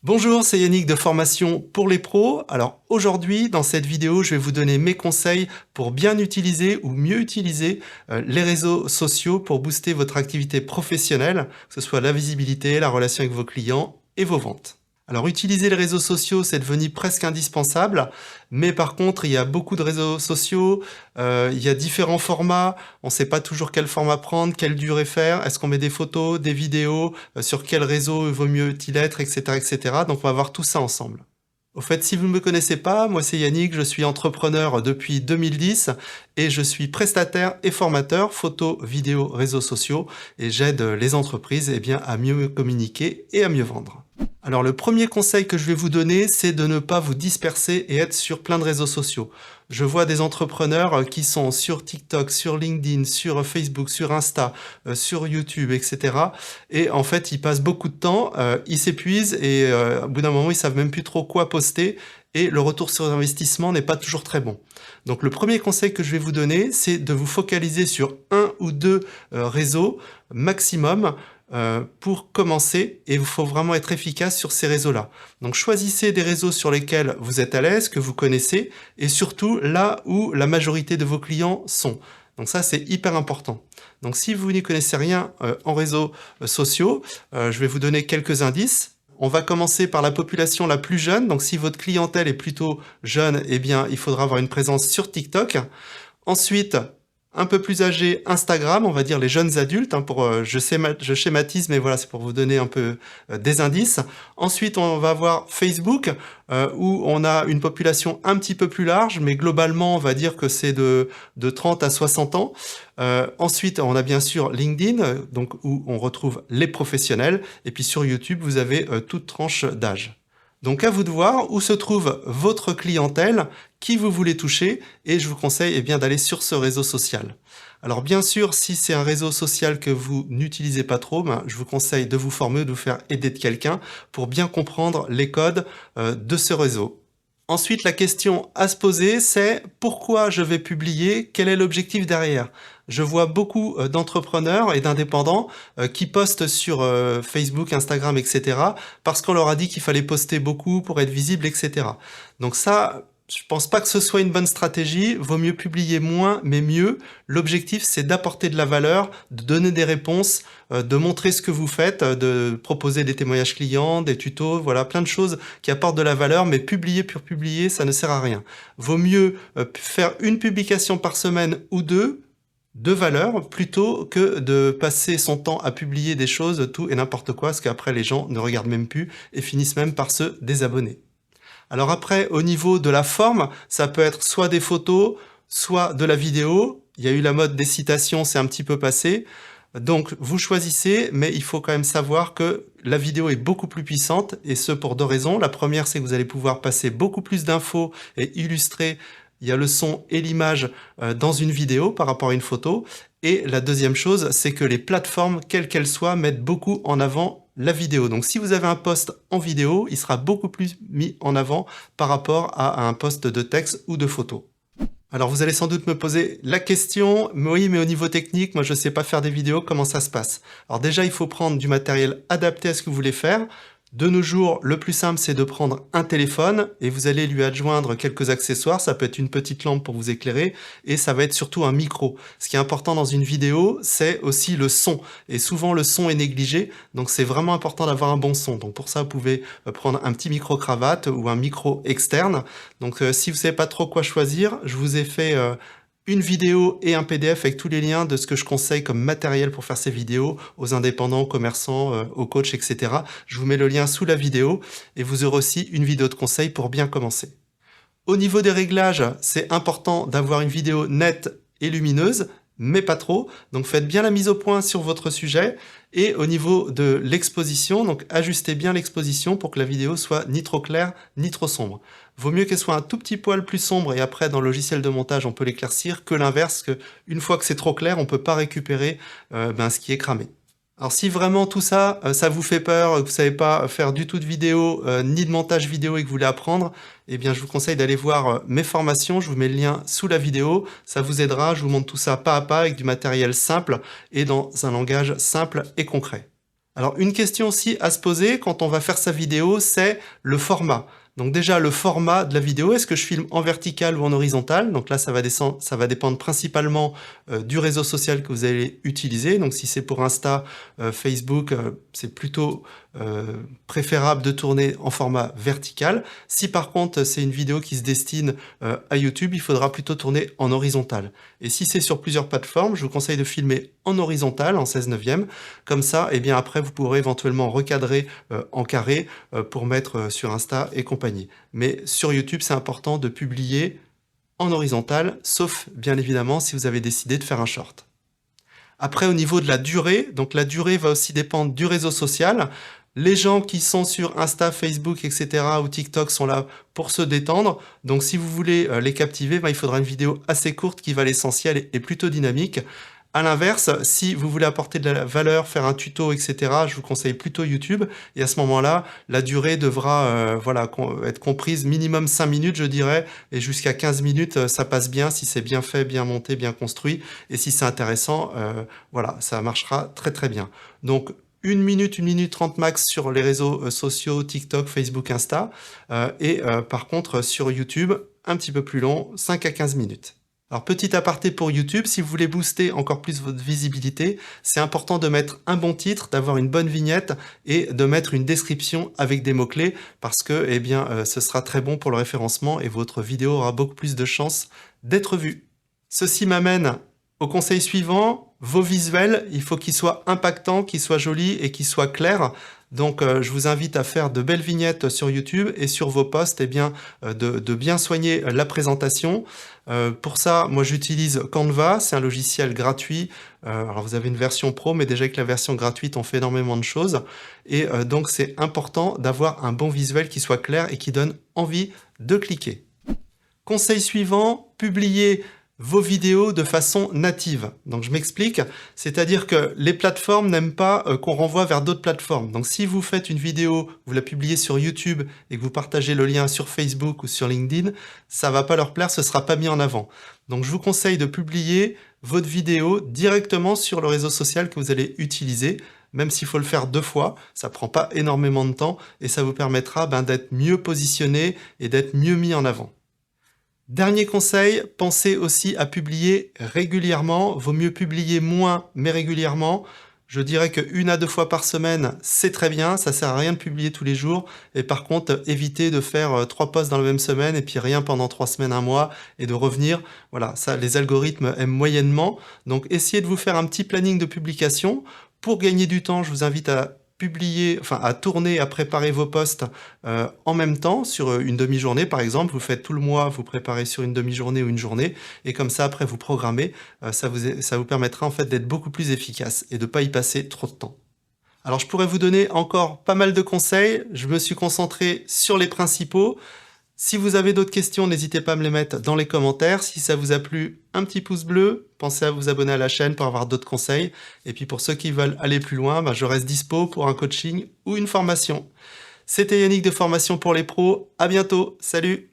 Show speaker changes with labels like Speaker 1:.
Speaker 1: Bonjour, c'est Yannick de Formation pour les pros. Alors aujourd'hui, dans cette vidéo, je vais vous donner mes conseils pour bien utiliser ou mieux utiliser les réseaux sociaux pour booster votre activité professionnelle, que ce soit la visibilité, la relation avec vos clients et vos ventes. Alors utiliser les réseaux sociaux, c'est devenu presque indispensable, mais par contre, il y a beaucoup de réseaux sociaux, il y a différents formats, on ne sait pas toujours quel format prendre, quelle durée faire, est-ce qu'on met des photos, des vidéos, sur quel réseau vaut mieux-il être, etc., etc. Donc on va voir tout ça ensemble. Au fait, si vous ne me connaissez pas, moi c'est Yannick, je suis entrepreneur depuis 2010 et je suis prestataire et formateur photo, vidéo, réseaux sociaux et j'aide les entreprises à mieux communiquer et à mieux vendre. Alors le premier conseil que je vais vous donner, c'est de ne pas vous disperser et être sur plein de réseaux sociaux. Je vois des entrepreneurs qui sont sur TikTok, sur LinkedIn, sur Facebook, sur Insta, sur YouTube, etc. Et en fait, ils passent beaucoup de temps, ils s'épuisent et au bout d'un moment, ils savent même plus trop quoi poster et le retour sur investissement n'est pas toujours très bon. Donc le premier conseil que je vais vous donner, c'est de vous focaliser sur un ou deux réseaux maximum pour commencer, et il faut vraiment être efficace sur ces réseaux-là. Donc choisissez des réseaux sur lesquels vous êtes à l'aise, que vous connaissez, et surtout là où la majorité de vos clients sont. Donc ça, c'est hyper important. Donc si vous n'y connaissez rien en réseaux sociaux, je vais vous donner quelques indices. On va commencer par la population la plus jeune. Donc si votre clientèle est plutôt jeune, eh bien, il faudra avoir une présence sur TikTok. Ensuite, un peu plus âgé, Instagram, on va dire les jeunes adultes, hein, je schématise, mais voilà, c'est pour vous donner un peu des indices. Ensuite, on va avoir Facebook, où on a une population un petit peu plus large, mais globalement, on va dire que c'est de 30 à 60 ans. Ensuite, on a bien sûr LinkedIn, donc où on retrouve les professionnels. Et puis sur YouTube, vous avez toute tranche d'âge. Donc à vous de voir où se trouve votre clientèle, qui vous voulez toucher, et je vous conseille d'aller sur ce réseau social. Alors bien sûr, si c'est un réseau social que vous n'utilisez pas trop, je vous conseille de vous former, de vous faire aider de quelqu'un pour bien comprendre les codes de ce réseau. Ensuite, la question à se poser, c'est pourquoi je vais publier? Quel est l'objectif derrière? Je vois beaucoup d'entrepreneurs et d'indépendants qui postent sur Facebook, Instagram, etc. parce qu'on leur a dit qu'il fallait poster beaucoup pour être visible, etc. Donc ça, je pense pas que ce soit une bonne stratégie. Vaut mieux publier moins, mais mieux. L'objectif, c'est d'apporter de la valeur, de donner des réponses, de montrer ce que vous faites, de proposer des témoignages clients, des tutos, voilà, plein de choses qui apportent de la valeur, mais publier pour publier, ça ne sert à rien. Vaut mieux faire une publication par semaine ou deux, de valeur, plutôt que de passer son temps à publier des choses, tout et n'importe quoi, parce qu'après les gens ne regardent même plus et finissent même par se désabonner. Alors après, au niveau de la forme, ça peut être soit des photos, soit de la vidéo. Il y a eu la mode des citations, c'est un petit peu passé. Donc vous choisissez, mais il faut quand même savoir que la vidéo est beaucoup plus puissante, et ce pour deux raisons. La première, c'est que vous allez pouvoir passer beaucoup plus d'infos et illustrer. Il y a le son et l'image dans une vidéo par rapport à une photo. Et la deuxième chose, c'est que les plateformes, quelles qu'elles soient, mettent beaucoup en avant la vidéo. Donc si vous avez un post en vidéo, il sera beaucoup plus mis en avant par rapport à un post de texte ou de photo. Alors vous allez sans doute me poser la question, oui, mais au niveau technique, moi je ne sais pas faire des vidéos, comment ça se passe? Alors déjà, il faut prendre du matériel adapté à ce que vous voulez faire. De nos jours, le plus simple, c'est de prendre un téléphone et vous allez lui adjoindre quelques accessoires. Ça peut être une petite lampe pour vous éclairer et ça va être surtout un micro. Ce qui est important dans une vidéo, c'est aussi le son. Et souvent, le son est négligé, donc c'est vraiment important d'avoir un bon son. Donc pour ça, vous pouvez prendre un petit micro-cravate ou un micro externe. Donc si vous ne savez pas trop quoi choisir, je vous ai fait une vidéo et un PDF avec tous les liens de ce que je conseille comme matériel pour faire ces vidéos aux indépendants, aux commerçants, aux coachs, etc. Je vous mets le lien sous la vidéo et vous aurez aussi une vidéo de conseil pour bien commencer. Au niveau des réglages, c'est important d'avoir une vidéo nette et lumineuse, mais pas trop. Donc faites bien la mise au point sur votre sujet. Et au niveau de l'exposition, donc ajustez bien l'exposition pour que la vidéo soit ni trop claire ni trop sombre. Vaut mieux qu'elle soit un tout petit poil plus sombre et après dans le logiciel de montage on peut l'éclaircir que l'inverse, que une fois que c'est trop clair on peut pas récupérer ce qui est cramé. Alors si vraiment tout ça, ça vous fait peur, que vous savez pas faire du tout de vidéo, ni de montage vidéo et que vous voulez apprendre, eh bien je vous conseille d'aller voir mes formations, je vous mets le lien sous la vidéo, ça vous aidera, je vous montre tout ça pas à pas avec du matériel simple et dans un langage simple et concret. Alors une question aussi à se poser quand on va faire sa vidéo, c'est le format. Donc déjà le format de la vidéo, est-ce que je filme en vertical ou en horizontal? Donc là ça va dépendre principalement du réseau social que vous allez utiliser. Donc si c'est pour Insta, Facebook, c'est plutôt préférable de tourner en format vertical. Si par contre c'est une vidéo qui se destine à YouTube, il faudra plutôt tourner en horizontal. Et si c'est sur plusieurs plateformes, je vous conseille de filmer en horizontal, en 16/9. Comme ça, et bien après, vous pourrez éventuellement recadrer en carré pour mettre sur Insta et compagnie. Mais sur YouTube, c'est important de publier en horizontal, sauf bien évidemment si vous avez décidé de faire un short. Après, au niveau de la durée, donc la durée va aussi dépendre du réseau social. Les gens qui sont sur Insta, Facebook, etc. ou TikTok sont là pour se détendre. Donc si vous voulez les captiver, il faudra une vidéo assez courte qui va à l'essentiel et plutôt dynamique. À l'inverse, si vous voulez apporter de la valeur, faire un tuto, etc., je vous conseille plutôt YouTube. Et à ce moment-là, la durée devra être comprise minimum 5 minutes, je dirais, et jusqu'à 15 minutes, ça passe bien si c'est bien fait, bien monté, bien construit. Et si c'est intéressant, ça marchera très très bien. Donc, 1 minute 30 max sur les réseaux sociaux, TikTok, Facebook, Insta. Par contre, sur YouTube, un petit peu plus long, 5 à 15 minutes. Alors, petit aparté pour YouTube, si vous voulez booster encore plus votre visibilité, c'est important de mettre un bon titre, d'avoir une bonne vignette et de mettre une description avec des mots-clés parce que ce sera très bon pour le référencement et votre vidéo aura beaucoup plus de chances d'être vue. Ceci m'amène au conseil suivant, vos visuels, il faut qu'ils soient impactants, qu'ils soient jolis et qu'ils soient clairs. Donc je vous invite à faire de belles vignettes sur YouTube et sur vos posts, de bien soigner la présentation. Pour ça, moi j'utilise Canva, c'est un logiciel gratuit. Alors vous avez une version pro, mais déjà avec la version gratuite, on fait énormément de choses. Et donc c'est important d'avoir un bon visuel qui soit clair et qui donne envie de cliquer. Conseil suivant, publiez vos vidéos de façon native. Donc je m'explique, c'est-à-dire que les plateformes n'aiment pas qu'on renvoie vers d'autres plateformes. Donc si vous faites une vidéo, vous la publiez sur YouTube et que vous partagez le lien sur Facebook ou sur LinkedIn, ça va pas leur plaire, ce sera pas mis en avant. Donc je vous conseille de publier votre vidéo directement sur le réseau social que vous allez utiliser, même s'il faut le faire 2 fois, ça prend pas énormément de temps et ça vous permettra d'être mieux positionné et d'être mieux mis en avant. Dernier conseil, pensez aussi à publier régulièrement. Vaut mieux publier moins, mais régulièrement. Je dirais que 1 à 2 fois par semaine, c'est très bien. Ça sert à rien de publier tous les jours. Et par contre, évitez de faire 3 posts dans la même semaine et puis rien pendant 3 semaines, 1 mois et de revenir. Voilà, ça, les algorithmes aiment moyennement. Donc, essayez de vous faire un petit planning de publication. Pour gagner du temps, je vous invite à à tourner, à préparer vos posts en même temps sur une demi-journée par exemple. Vous faites tout le mois, vous préparez sur une demi-journée ou une journée et comme ça après vous programmez. Ça vous permettra en fait d'être beaucoup plus efficace et de ne pas y passer trop de temps. Alors je pourrais vous donner encore pas mal de conseils. Je me suis concentré sur les principaux. Si vous avez d'autres questions, n'hésitez pas à me les mettre dans les commentaires. Si ça vous a plu, un petit pouce bleu. Pensez à vous abonner à la chaîne pour avoir d'autres conseils. Et puis pour ceux qui veulent aller plus loin, je reste dispo pour un coaching ou une formation. C'était Yannick de Formation pour les pros. À bientôt. Salut!